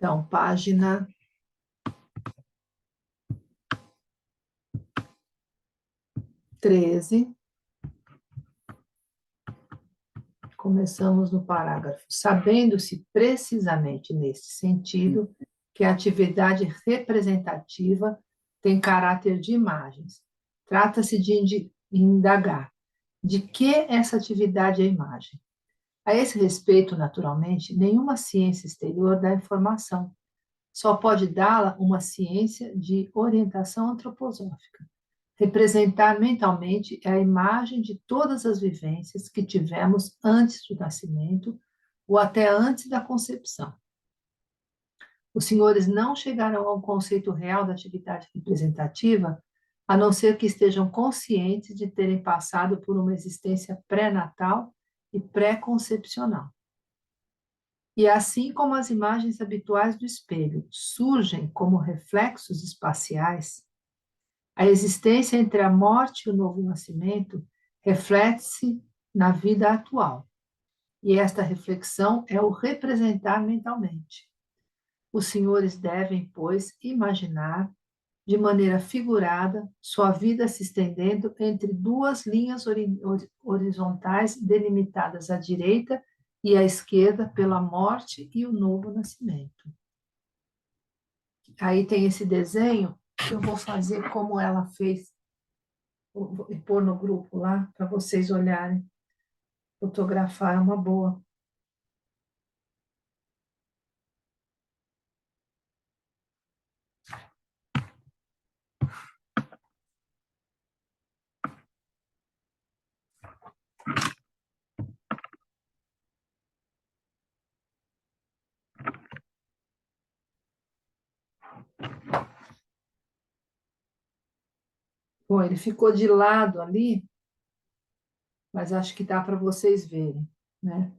Então, página 13. Começamos no parágrafo. Sabendo-se precisamente nesse sentido que a atividade representativa tem caráter de imagens. Trata-se de indagar de que essa atividade é imagem. A esse respeito, naturalmente, nenhuma ciência exterior dá informação. Só pode dá-la uma ciência de orientação antroposófica. Representar mentalmente é a imagem de todas as vivências que tivemos antes do nascimento ou até antes da concepção. Os senhores não chegarão ao conceito real da atividade representativa, a não ser que estejam conscientes de terem passado por uma existência pré-natal e pré-concepcional. E assim como as imagens habituais do espelho surgem como reflexos espaciais, a existência entre a morte e o novo nascimento reflete-se na vida atual. E esta reflexão é o representar mentalmente. Os senhores devem, pois, imaginar, de maneira figurada, sua vida se estendendo entre duas linhas horizontais delimitadas à direita e à esquerda pela morte e o novo nascimento. Aí tem esse desenho que eu vou fazer como ela fez e pôr no grupo lá para vocês olharem. Fotografar é uma boa. Bom, ele ficou de lado ali, mas acho que dá para vocês verem, né?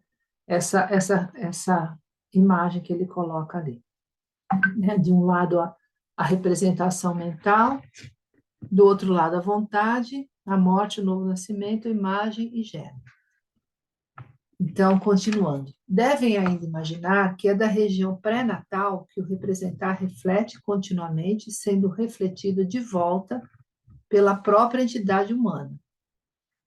Essa imagem que ele coloca ali, né? De um lado a representação mental, do outro lado a vontade, a morte, o novo nascimento, imagem e germe. Então, continuando. Devem ainda imaginar que é da região pré-natal que o representar reflete continuamente, sendo refletido de volta pela própria entidade humana.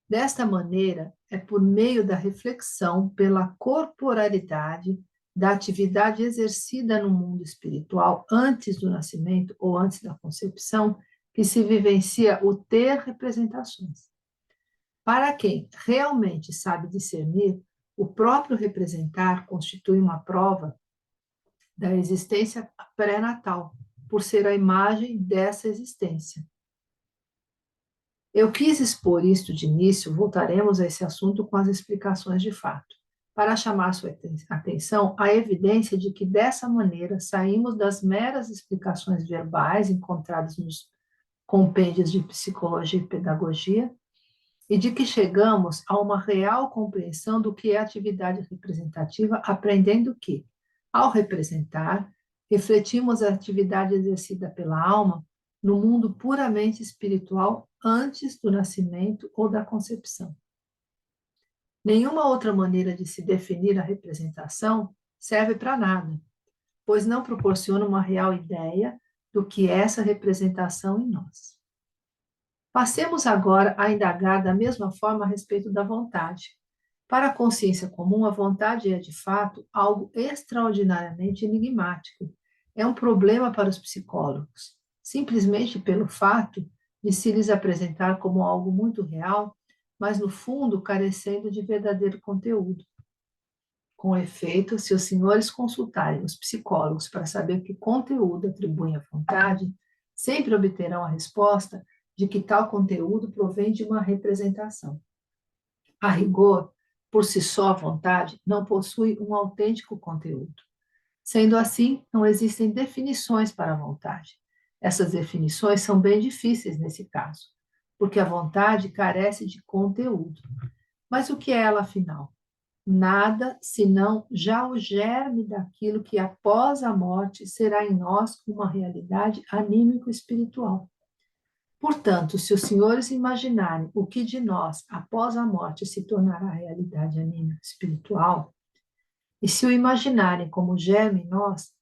Desta maneira, é por meio da reflexão pela corporalidade da atividade exercida no mundo espiritual antes do nascimento ou antes da concepção que se vivencia o ter representações. Para quem realmente sabe discernir, o próprio representar constitui uma prova da existência pré-natal, por ser a imagem dessa existência. Eu quis expor isto de início, voltaremos a esse assunto com as explicações de fato, para chamar sua atenção à evidência de que, dessa maneira, saímos das meras explicações verbais encontradas nos compêndios de psicologia e pedagogia, e de que chegamos a uma real compreensão do que é atividade representativa, aprendendo que, ao representar, refletimos a atividade exercida pela alma no mundo puramente espiritual antes do nascimento ou da concepção. Nenhuma outra maneira de se definir a representação serve para nada, pois não proporciona uma real ideia do que é essa representação em nós. Passemos agora a indagar da mesma forma a respeito da vontade. Para a consciência comum, a vontade é, de fato, algo extraordinariamente enigmático. É um problema para os psicólogos, simplesmente pelo fato de se lhes apresentar como algo muito real, mas, no fundo, carecendo de verdadeiro conteúdo. Com efeito, se os senhores consultarem os psicólogos para saber que conteúdo atribuem à vontade, sempre obterão a resposta de que tal conteúdo provém de uma representação. A rigor, por si só, a vontade não possui um autêntico conteúdo. Sendo assim, não existem definições para a vontade. Essas definições são bem difíceis nesse caso, porque a vontade carece de conteúdo. Mas o que é ela, afinal? Nada senão já o germe daquilo que após a morte será em nós uma realidade anímico-espiritual. Portanto, se os senhores imaginarem o que de nós, após a morte, se tornará realidade anímica espiritual, e se o imaginarem como germe em nós,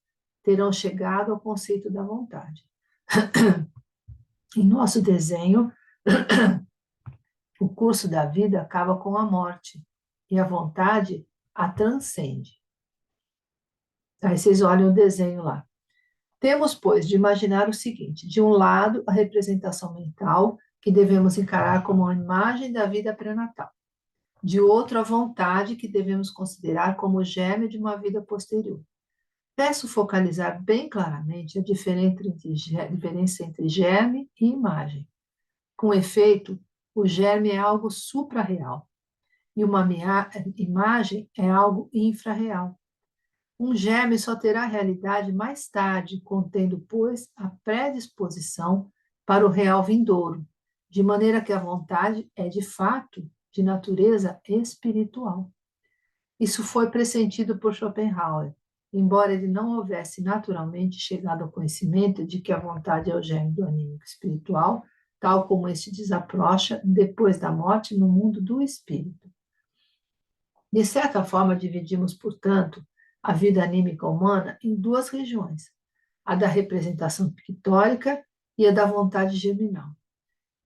terão chegado ao conceito da vontade. Em nosso desenho, o curso da vida acaba com a morte e a vontade a transcende. Aí vocês olham o desenho lá. Temos, pois, de imaginar o seguinte: de um lado, a representação mental, que devemos encarar como uma imagem da vida pré-natal. De outro, a vontade, que devemos considerar como o germe de uma vida posterior. Peço focalizar bem claramente a diferença entre germe e imagem. Com efeito, o germe é algo suprarreal e uma imagem é algo infrarreal. Um germe só terá realidade mais tarde, contendo, pois, a predisposição para o real vindouro, de maneira que a vontade é, de fato, de natureza espiritual. Isso foi pressentido por Schopenhauer, embora ele não houvesse naturalmente chegado ao conhecimento de que a vontade é o germe do anímico espiritual, tal como este desabrocha depois da morte no mundo do espírito. De certa forma, dividimos, portanto, a vida anímica humana em duas regiões, a da representação pictórica e a da vontade germinal.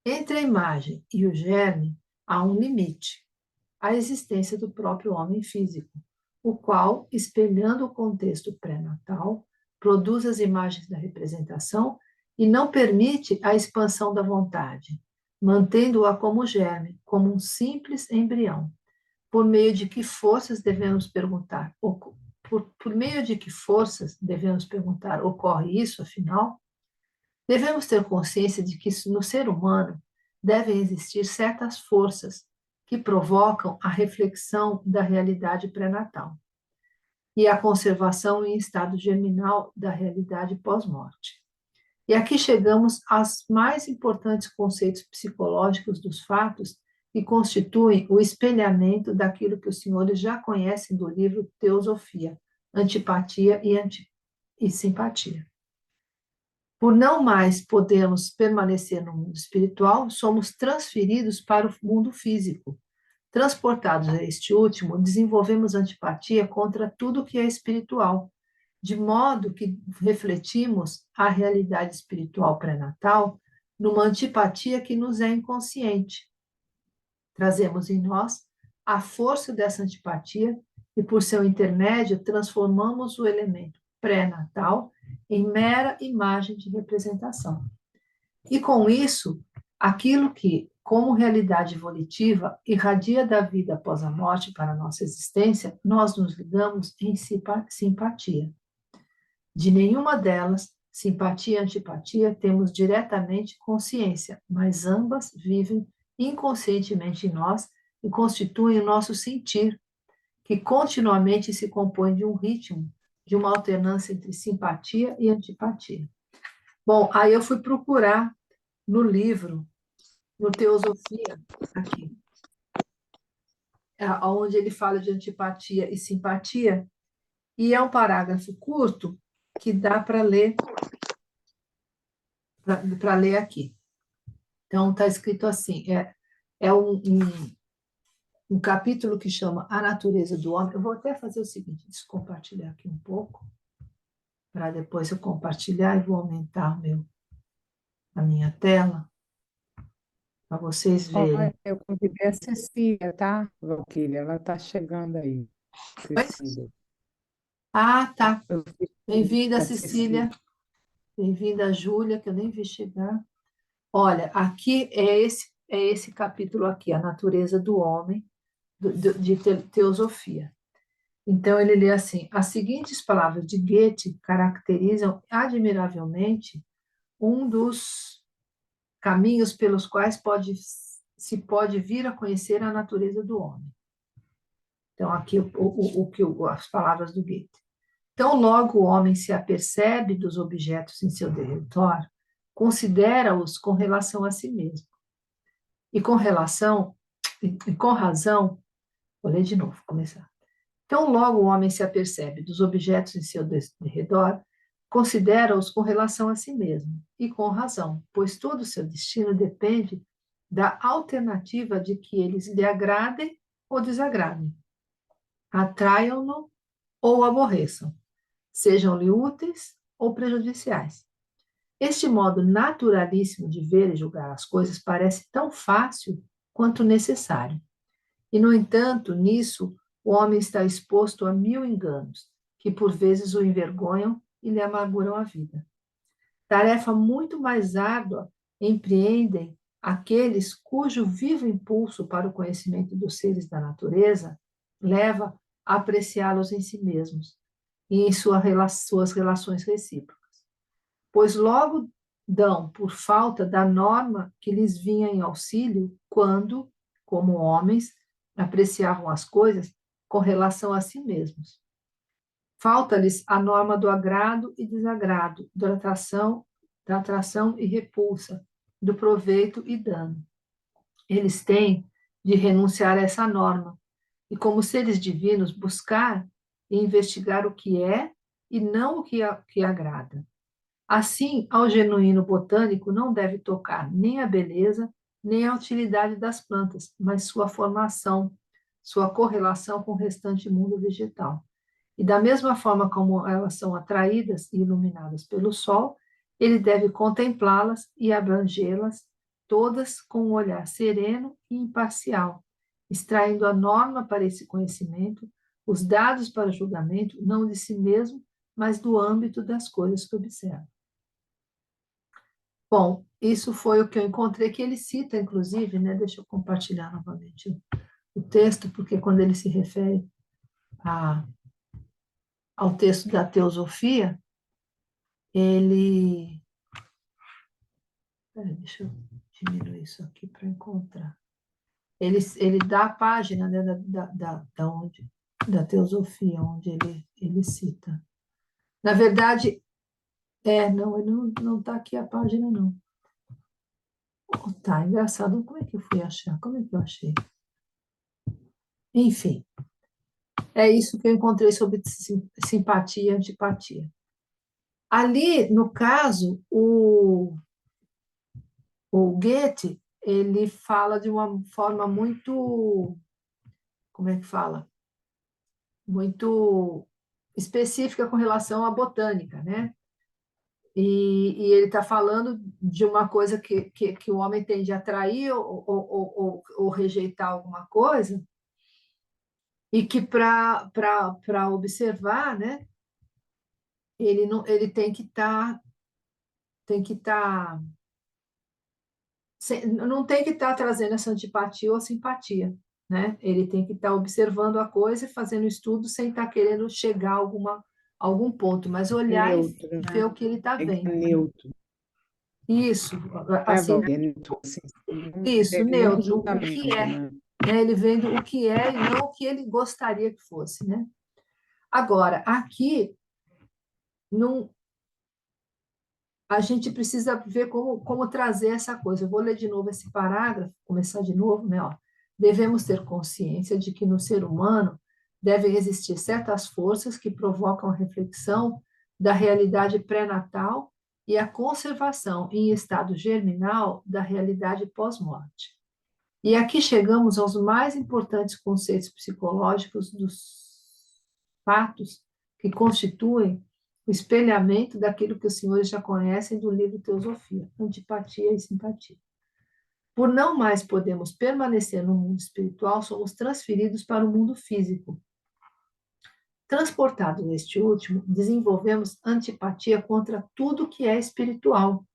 Entre a imagem e o germe há um limite, a existência do próprio homem físico, o qual, espelhando o contexto pré-natal, produz as imagens da representação e não permite a expansão da vontade, mantendo-a como germe, como um simples embrião. Por meio de que forças devemos perguntar? Por meio de que forças devemos perguntar, ocorre isso, afinal? Devemos ter consciência de que no ser humano devem existir certas forças que provocam a reflexão da realidade pré-natal e a conservação em estado germinal da realidade pós-morte. E aqui chegamos aos mais importantes conceitos psicológicos dos fatos que constituem o espelhamento daquilo que os senhores já conhecem do livro Teosofia, Antipatia e Simpatia. Por não mais podermos permanecer no mundo espiritual, somos transferidos para o mundo físico. Transportados a este último, desenvolvemos antipatia contra tudo que é espiritual, de modo que refletimos a realidade espiritual pré-natal numa antipatia que nos é inconsciente. Trazemos em nós a força dessa antipatia e, por seu intermédio, transformamos o elemento pré-natal em mera imagem de representação. E com isso, aquilo que, como realidade volitiva, irradia da vida após a morte para a nossa existência, nós nos ligamos em simpatia. De nenhuma delas, simpatia e antipatia, temos diretamente consciência, mas ambas vivem inconscientemente em nós e constituem o nosso sentir, que continuamente se compõe de um ritmo, de uma alternância entre simpatia e antipatia. Bom, aí eu fui procurar no livro, no Teosofia, aqui, onde ele fala de antipatia e simpatia, e é um parágrafo curto que dá para ler aqui. Então, está escrito assim, é um capítulo que chama A Natureza do Homem. Eu vou até fazer o seguinte, deixa eu compartilhar aqui um pouco, para depois eu compartilhar e vou aumentar a minha tela, para vocês verem. Olha, eu convidei a Cecília, tá, Valquíria? Ela está chegando aí, Cecília. Ah, tá. Eu fiz Bem-vinda, a Cecília. Bem-vinda, Júlia, que eu nem vi chegar. Olha, aqui é esse capítulo aqui, A Natureza do Homem, de Teosofia. Então, ele lê assim: as seguintes palavras de Goethe caracterizam admiravelmente um dos caminhos pelos quais se pode vir a conhecer a natureza do homem. Então, aqui as palavras do Goethe. Então, logo o homem se apercebe dos objetos em seu derredor, considera-os com relação a si mesmo. E com razão, vou ler de novo, começar. Então, logo o homem se apercebe dos objetos em seu derredor, considera-os com relação a si mesmo, e com razão, pois todo o seu destino depende da alternativa de que eles lhe agradem ou desagradem, atraiam-no ou aborreçam. sejam-lhe úteis ou prejudiciais. Este modo naturalíssimo de ver e julgar as coisas parece tão fácil quanto necessário. E, no entanto, nisso, o homem está exposto a 1000 enganos, que por vezes o envergonham e lhe amarguram a vida. Tarefa muito mais árdua empreendem aqueles cujo vivo impulso para o conhecimento dos seres da natureza leva a apreciá-los em si mesmos e em suas relações recíprocas. Pois logo dão por falta da norma que lhes vinha em auxílio quando, como homens, apreciavam as coisas com relação a si mesmos. Falta-lhes a norma do agrado e desagrado, da atração e repulsa, do proveito e dano. Eles têm de renunciar a essa norma e, como seres divinos, buscar e investigar o que é e não o que agrada. Assim, ao genuíno botânico não deve tocar nem a beleza, nem a utilidade das plantas, mas sua formação, sua correlação com o restante mundo vegetal. E da mesma forma como elas são atraídas e iluminadas pelo sol, ele deve contemplá-las e abrangê-las todas com um olhar sereno e imparcial, extraindo a norma para esse conhecimento, os dados para o julgamento, não de si mesmo, mas do âmbito das coisas que observa. Bom, isso foi o que eu encontrei, que ele cita, inclusive, né? Deixa eu compartilhar novamente o texto, porque quando ele se refere ao texto da teosofia, ele... Peraí, deixa eu diminuir isso aqui para encontrar. Ele dá a página, né, da teosofia, onde ele cita. Na verdade, não, ele não está aqui a página, não. Oh, tá, engraçado. Como é que eu fui achar? Como é que eu achei? Enfim, é isso que eu encontrei sobre simpatia e antipatia. Ali, no caso, o Goethe, ele fala de uma forma muito, como é que fala? Muito específica com relação à botânica, né? E ele está falando de uma coisa que o homem tende a atrair ou rejeitar alguma coisa, e que para observar, né, ele, não, ele tem que estar não tem que estar trazendo essa antipatia ou simpatia, né? Ele tem que estar observando a coisa e fazendo estudo sem estar querendo chegar a algum ponto, mas olhar Neutro, e ver né? o que ele está Tem que vendo. ser neutro, Isso, né, assim, Valdir? Neutro, assim, sem isso, ter nenhum neutro, o que julgamento, é, né? né? Ele vendo o que é e não o que ele gostaria que fosse, né? Agora, aqui, não, a gente precisa ver como trazer essa coisa. Eu vou ler de novo esse parágrafo, começar de novo, né? Ó. Devemos ter consciência de que no ser humano devem existir certas forças que provocam a reflexão da realidade pré-natal e a conservação em estado germinal da realidade pós-morte. E aqui chegamos aos mais importantes conceitos psicológicos dos fatos que constituem o espelhamento daquilo que os senhores já conhecem do livro Teosofia, antipatia e simpatia. Por não mais podemos permanecer no mundo espiritual, somos transferidos para o mundo físico. Transportados neste último, desenvolvemos antipatia contra tudo que é espiritual,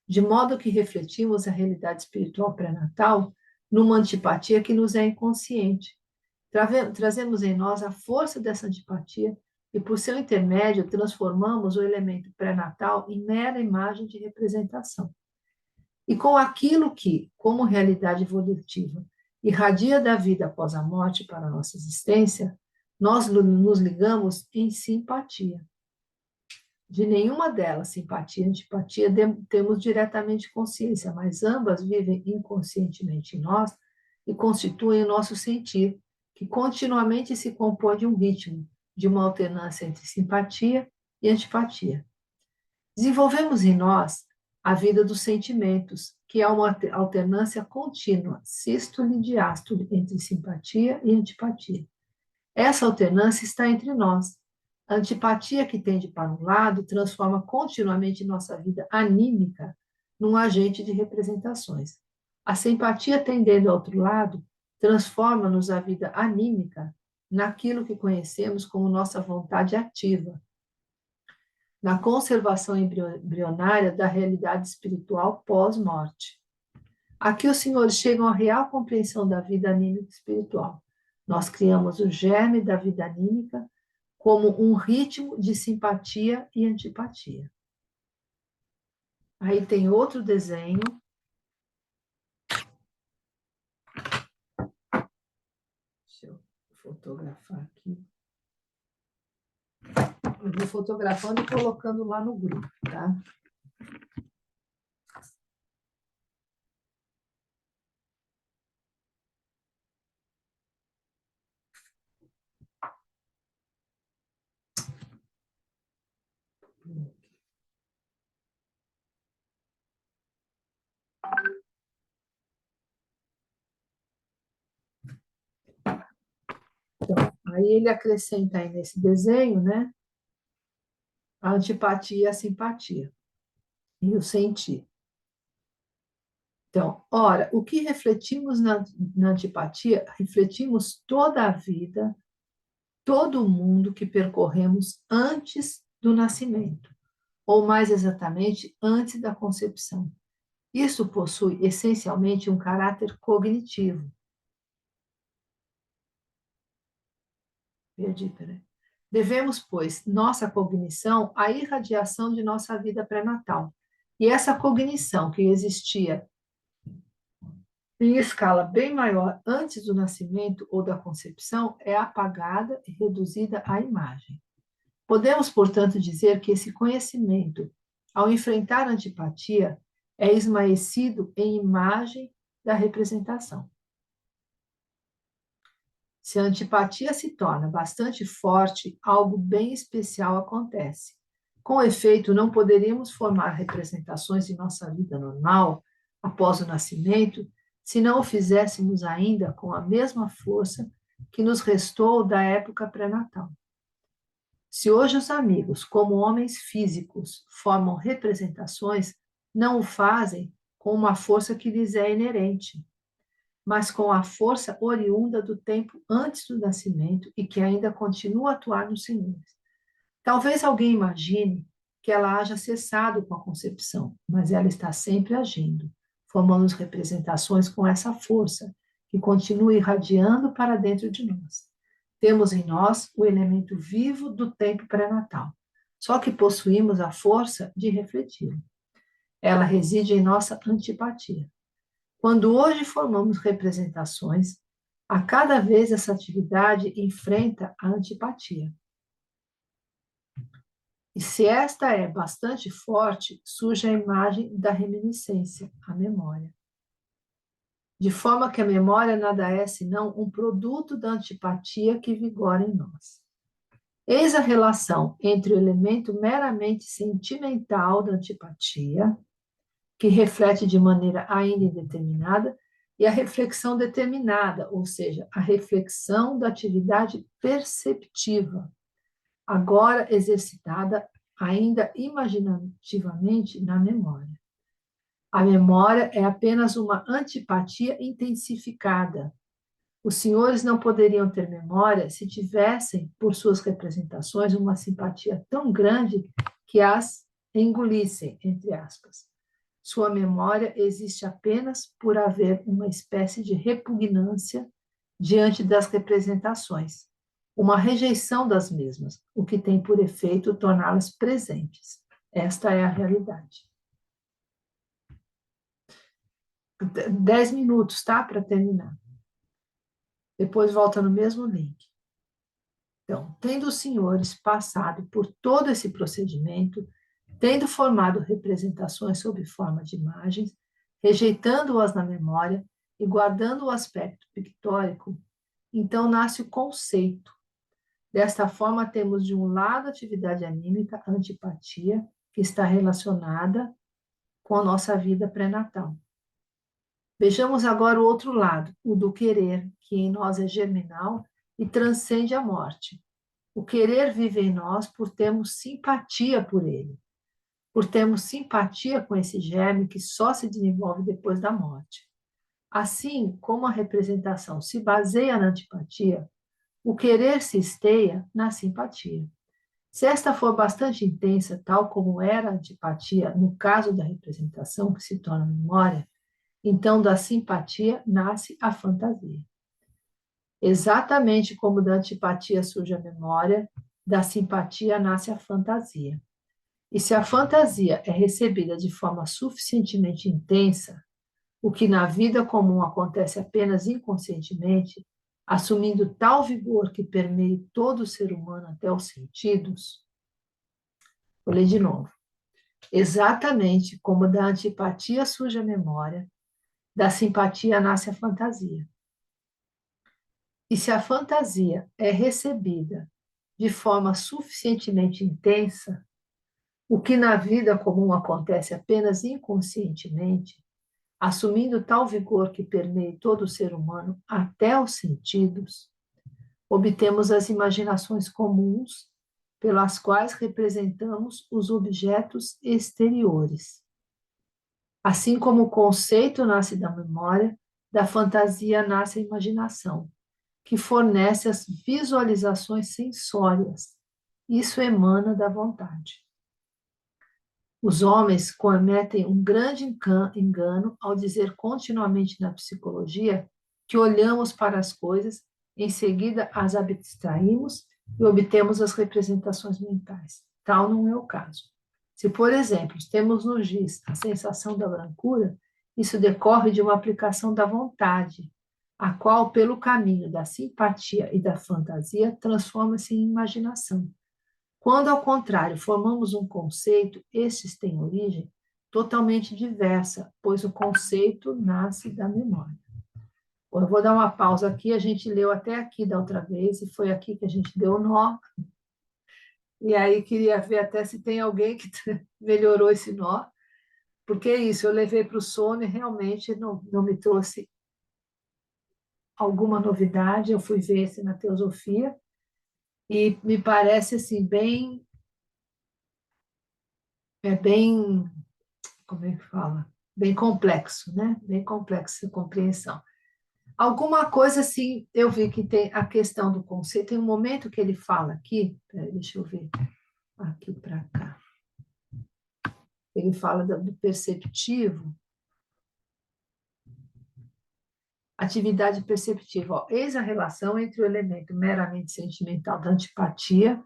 de modo que refletimos a realidade espiritual pré-natal numa antipatia que nos é inconsciente. Trazemos em nós a força dessa antipatia e, por seu intermédio, transformamos o elemento pré-natal em mera imagem de representação. E com aquilo que, como realidade evolutiva, irradia da vida após a morte para a nossa existência, nós nos ligamos em simpatia. De nenhuma delas, simpatia e antipatia, temos diretamente consciência, mas ambas vivem inconscientemente em nós e constituem o nosso sentir, que continuamente se compõe de um ritmo, de uma alternância entre simpatia e antipatia. Desenvolvemos em nós a vida dos sentimentos, que é uma alternância contínua, sístole e diástole, entre simpatia e antipatia. Essa alternância está entre nós, A antipatia que tende para um lado transforma continuamente nossa vida anímica num agente de representações. A simpatia tendendo ao outro lado transforma-nos a vida anímica naquilo que conhecemos como nossa vontade ativa, na conservação embrionária da realidade espiritual pós-morte. Aqui os senhores chegam à real compreensão da vida anímica espiritual. Nós criamos o germe da vida anímica como um ritmo de simpatia e antipatia. Aí tem outro desenho. Deixa eu fotografar aqui. Eu vou fotografando e colocando lá no grupo, tá? Então, aí ele acrescenta aí nesse desenho, né? A antipatia e a simpatia. E o sentir. Então, ora, o que refletimos na antipatia, refletimos toda a vida, todo o mundo que percorremos antes do nascimento, ou mais exatamente, antes da concepção. Isso possui essencialmente um caráter cognitivo. Perdi, peraí. Devemos, pois, nossa cognição à irradiação de nossa vida pré-natal. E essa cognição que existia em escala bem maior antes do nascimento ou da concepção é apagada e reduzida à imagem. Podemos, portanto, dizer que esse conhecimento, ao enfrentar a antipatia, é esmaecido em imagem da representação. Se a antipatia se torna bastante forte, algo bem especial acontece. Com efeito, não poderíamos formar representações de nossa vida normal após o nascimento se não o fizéssemos ainda com a mesma força que nos restou da época pré-natal. Se hoje os amigos, como homens físicos, formam representações, não o fazem com uma força que lhes é inerente, mas com a força oriunda do tempo antes do nascimento e que ainda continua a atuar nos senhores. Talvez alguém imagine que ela haja cessado com a concepção, mas ela está sempre agindo, formando representações com essa força, que continua irradiando para dentro de nós. Temos em nós o elemento vivo do tempo pré-natal, só que possuímos a força de refleti-lo. Ela reside em nossa antipatia. Quando hoje formamos representações, a cada vez essa atividade enfrenta a antipatia. E se esta é bastante forte, surge a imagem da reminiscência, a memória. De forma que a memória nada é senão um produto da antipatia que vigora em nós. Eis a relação entre o elemento meramente sentimental da antipatia, que reflete de maneira ainda indeterminada, e a reflexão determinada, ou seja, a reflexão da atividade perceptiva, agora exercitada ainda imaginativamente na memória. A memória é apenas uma antipatia intensificada. Os senhores não poderiam ter memória se tivessem, por suas representações, uma simpatia tão grande que as engolissem, entre aspas. Sua memória existe apenas por haver uma espécie de repugnância diante das representações, uma rejeição das mesmas, o que tem por efeito torná-las presentes. Esta é a realidade. 10 minutos, tá? Para terminar. Depois volta no mesmo link. Então, tendo os senhores passado por todo esse procedimento, tendo formado representações sob forma de imagens, rejeitando-as na memória e guardando o aspecto pictórico, então nasce o conceito. Desta forma, temos de um lado a atividade anímica, a antipatia, que está relacionada com a nossa vida pré-natal. Vejamos agora o outro lado, o do querer, que em nós é germinal e transcende a morte. O querer vive em nós por termos simpatia por ele, por termos simpatia com esse germe que só se desenvolve depois da morte. Assim como a representação se baseia na antipatia, o querer se esteia na simpatia. Se esta for bastante intensa, tal como era a antipatia no caso da representação, que se torna memória, então da simpatia nasce a fantasia. Exatamente como da antipatia surge a memória, da simpatia nasce a fantasia. E se a fantasia é recebida de forma suficientemente intensa, o que na vida comum acontece apenas inconscientemente, assumindo tal vigor que permeie todo o ser humano até os sentidos. Vou ler de novo. Exatamente como da antipatia surge a memória, da simpatia nasce a fantasia. E se a fantasia é recebida de forma suficientemente intensa, o que na vida comum acontece apenas inconscientemente, assumindo tal vigor que permeie todo o ser humano até os sentidos, obtemos as imaginações comuns pelas quais representamos os objetos exteriores. Assim como o conceito nasce da memória, da fantasia nasce a imaginação, que fornece as visualizações sensórias. Isso emana da vontade. Os homens cometem um grande engano ao dizer continuamente na psicologia que olhamos para as coisas, em seguida as abstraímos e obtemos as representações mentais. Tal não é o caso. Se, por exemplo, temos no giz a sensação da brancura, isso decorre de uma aplicação da vontade, a qual, pelo caminho da simpatia e da fantasia, transforma-se em imaginação. Quando, ao contrário, formamos um conceito, estes têm origem totalmente diversa, pois o conceito nasce da memória. Bom, eu vou dar uma pausa aqui, a gente leu até aqui da outra vez, e foi aqui que a gente deu o nó, e aí queria ver até se tem alguém que melhorou esse nó, porque é isso, eu levei para o sono e realmente não me trouxe alguma novidade, eu fui ver esse na teosofia, e me parece assim, bem, como é que fala? Bem complexo, né? Bem complexo essa compreensão. Alguma coisa assim, eu vi que tem a questão do conceito, tem um momento que ele fala aqui, peraí, deixa eu ver, aqui para cá. Ele fala do perceptivo, atividade perceptiva. Ó, eis a relação entre o elemento meramente sentimental da antipatia,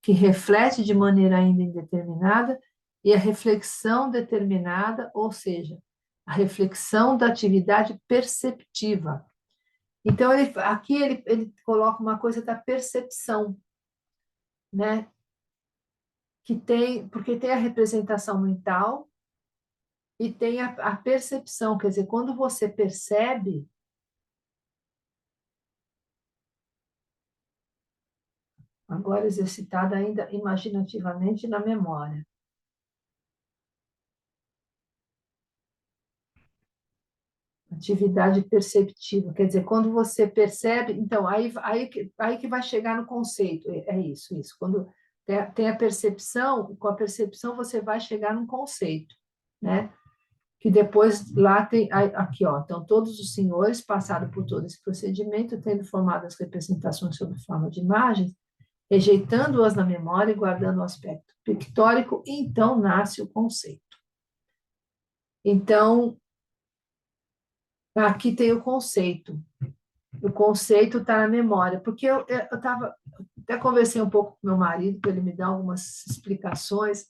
que reflete de maneira ainda indeterminada, e a reflexão determinada, ou seja, a reflexão da atividade perceptiva. Então, aqui ele coloca uma coisa da percepção, né? Porque tem a representação mental e tem a percepção, quer dizer, quando você percebe, agora exercitada ainda imaginativamente na memória. Atividade perceptiva, quer dizer, quando você percebe, então, aí que vai chegar no conceito, é isso, isso. Quando tem a percepção, com a percepção você vai chegar num conceito, né? Que depois lá tem, aqui, ó, então, todos os senhores passaram por todo esse procedimento, tendo formado as representações sob forma de imagens, rejeitando-as na memória e guardando o aspecto pictórico, então nasce o conceito. Então, aqui tem o conceito. O conceito está na memória, porque eu estava, até conversei um pouco com meu marido, para ele me dar algumas explicações,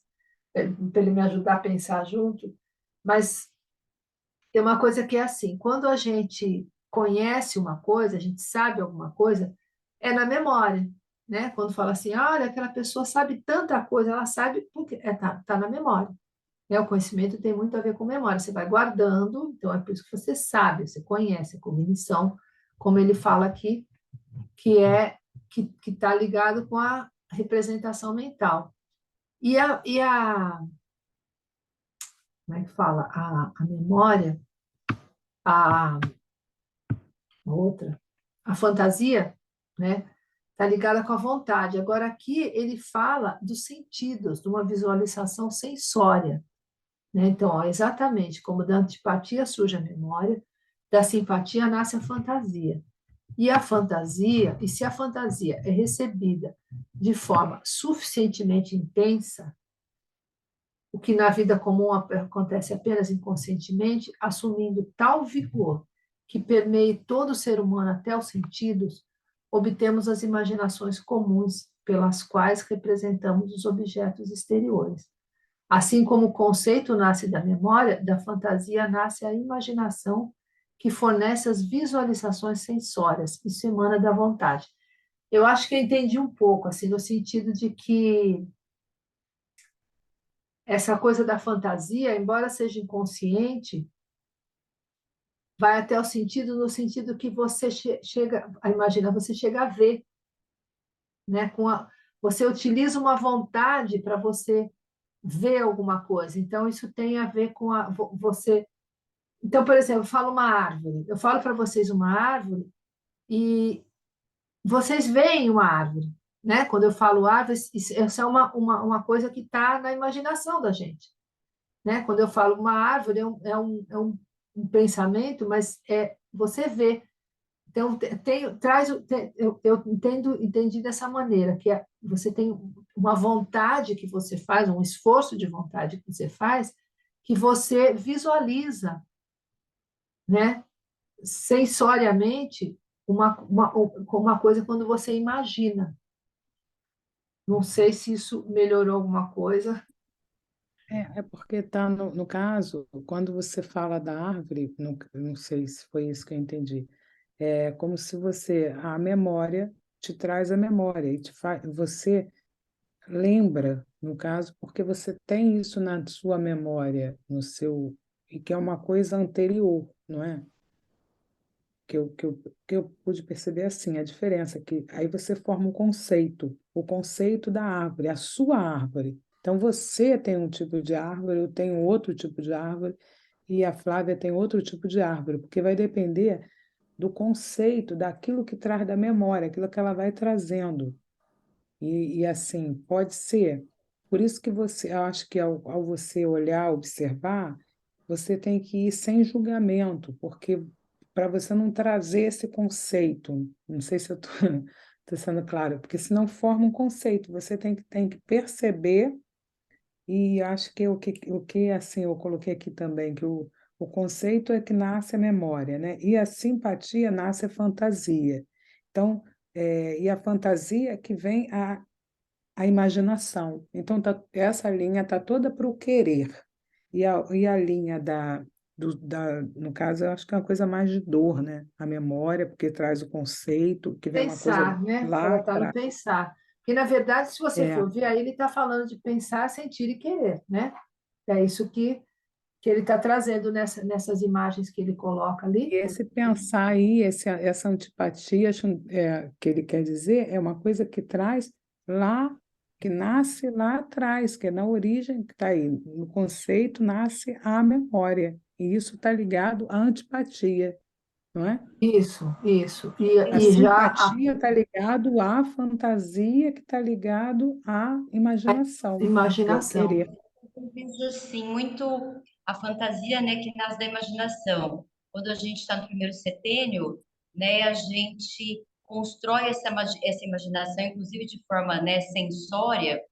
para ele me ajudar a pensar junto, mas tem uma coisa que é assim, quando a gente conhece uma coisa, a gente sabe alguma coisa, é na memória, né? Quando fala assim, olha, aquela pessoa sabe tanta coisa, ela sabe porque tá na memória. Né? O conhecimento tem muito a ver com memória, você vai guardando, então é por isso que você sabe, você conhece a cognição, como ele fala aqui, que está ligado com a representação mental. Como é que fala? A memória, a outra, a fantasia, né? Está ligada com a vontade. Agora, aqui ele fala dos sentidos, de uma visualização sensória, né? Então, ó, exatamente como da antipatia surge a memória, da simpatia nasce a fantasia. E a fantasia, e se a fantasia é recebida de forma suficientemente intensa, o que na vida comum acontece apenas inconscientemente, assumindo tal vigor que permeie todo o ser humano até os sentidos, obtemos as imaginações comuns pelas quais representamos os objetos exteriores. Assim como o conceito nasce da memória, da fantasia nasce a imaginação, que fornece as visualizações sensórias. Isso emana da vontade. Eu acho que eu entendi um pouco, assim, no sentido de que essa coisa da fantasia, embora seja inconsciente, vai até o sentido, no sentido que você chega a imaginar, você chega a ver, né? Você utiliza uma vontade para você ver alguma coisa. Então, isso tem a ver com você. Então, por exemplo, eu falo uma árvore. Eu falo para vocês uma árvore e vocês veem uma árvore, né? Quando eu falo árvore, isso é uma coisa que está na imaginação da gente, né? Quando eu falo uma árvore, um pensamento, mas você vê. Então, eu entendi dessa maneira, que você tem uma vontade que você faz, um esforço de vontade que você faz, que você visualiza, né? Sensoriamente, uma coisa quando você imagina. Não sei se isso melhorou alguma coisa. É porque está no caso, quando você fala da árvore, não sei se foi isso que eu entendi, é como se a memória te traz a memória e você lembra, no caso, porque você tem isso na sua memória, e que é uma coisa anterior, não é? Que eu pude perceber assim, a diferença, que aí você forma um conceito, o conceito da árvore, a sua árvore. Então você tem um tipo de árvore, eu tenho outro tipo de árvore, e a Flávia tem outro tipo de árvore, porque vai depender do conceito, daquilo que traz da memória, aquilo que ela vai trazendo. E assim, pode ser. Por isso que eu acho que ao você olhar, observar, você tem que ir sem julgamento, porque para você não trazer esse conceito, não sei se eu estou sendo claro, porque senão forma um conceito, você tem que perceber, e acho que o que assim, eu coloquei aqui também, que o conceito é que nasce a memória, né? E a simpatia nasce a fantasia. Então, e a fantasia é que vem a imaginação. Então, essa linha está toda para o querer. E a linha no caso, eu acho que é uma coisa mais de dor, né? A memória, porque traz o conceito, que vem uma coisa Pensar, né? lá Ela está no atrás. pensar. Porque, na verdade, se você É, for ver, aí ele está falando de pensar, sentir e querer, né? É isso que ele está trazendo nessas imagens que ele coloca ali. e esse pensar aí, essa antipatia, que ele quer dizer, é uma coisa que traz lá, que nasce lá atrás, que é na origem, que está aí. No conceito nasce a memória. E isso está ligado à antipatia, não é? Isso, isso. A E já a simpatia está ligado à fantasia, que está ligado à imaginação, que é o imaginação. querer. Eu vejo assim muito a fantasia, né, que nasce da imaginação. Quando a gente está no primeiro setênio, né, a gente constrói essa imaginação, inclusive de forma, né, sensória,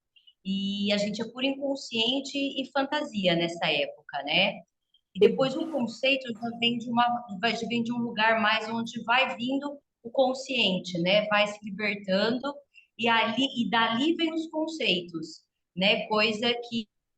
e a gente é puro inconsciente e fantasia nessa época, né? E depois o conceito já vem de um lugar mais onde vai vindo o consciente, né? Vai se libertando e dali vem os conceitos, né? Coisa que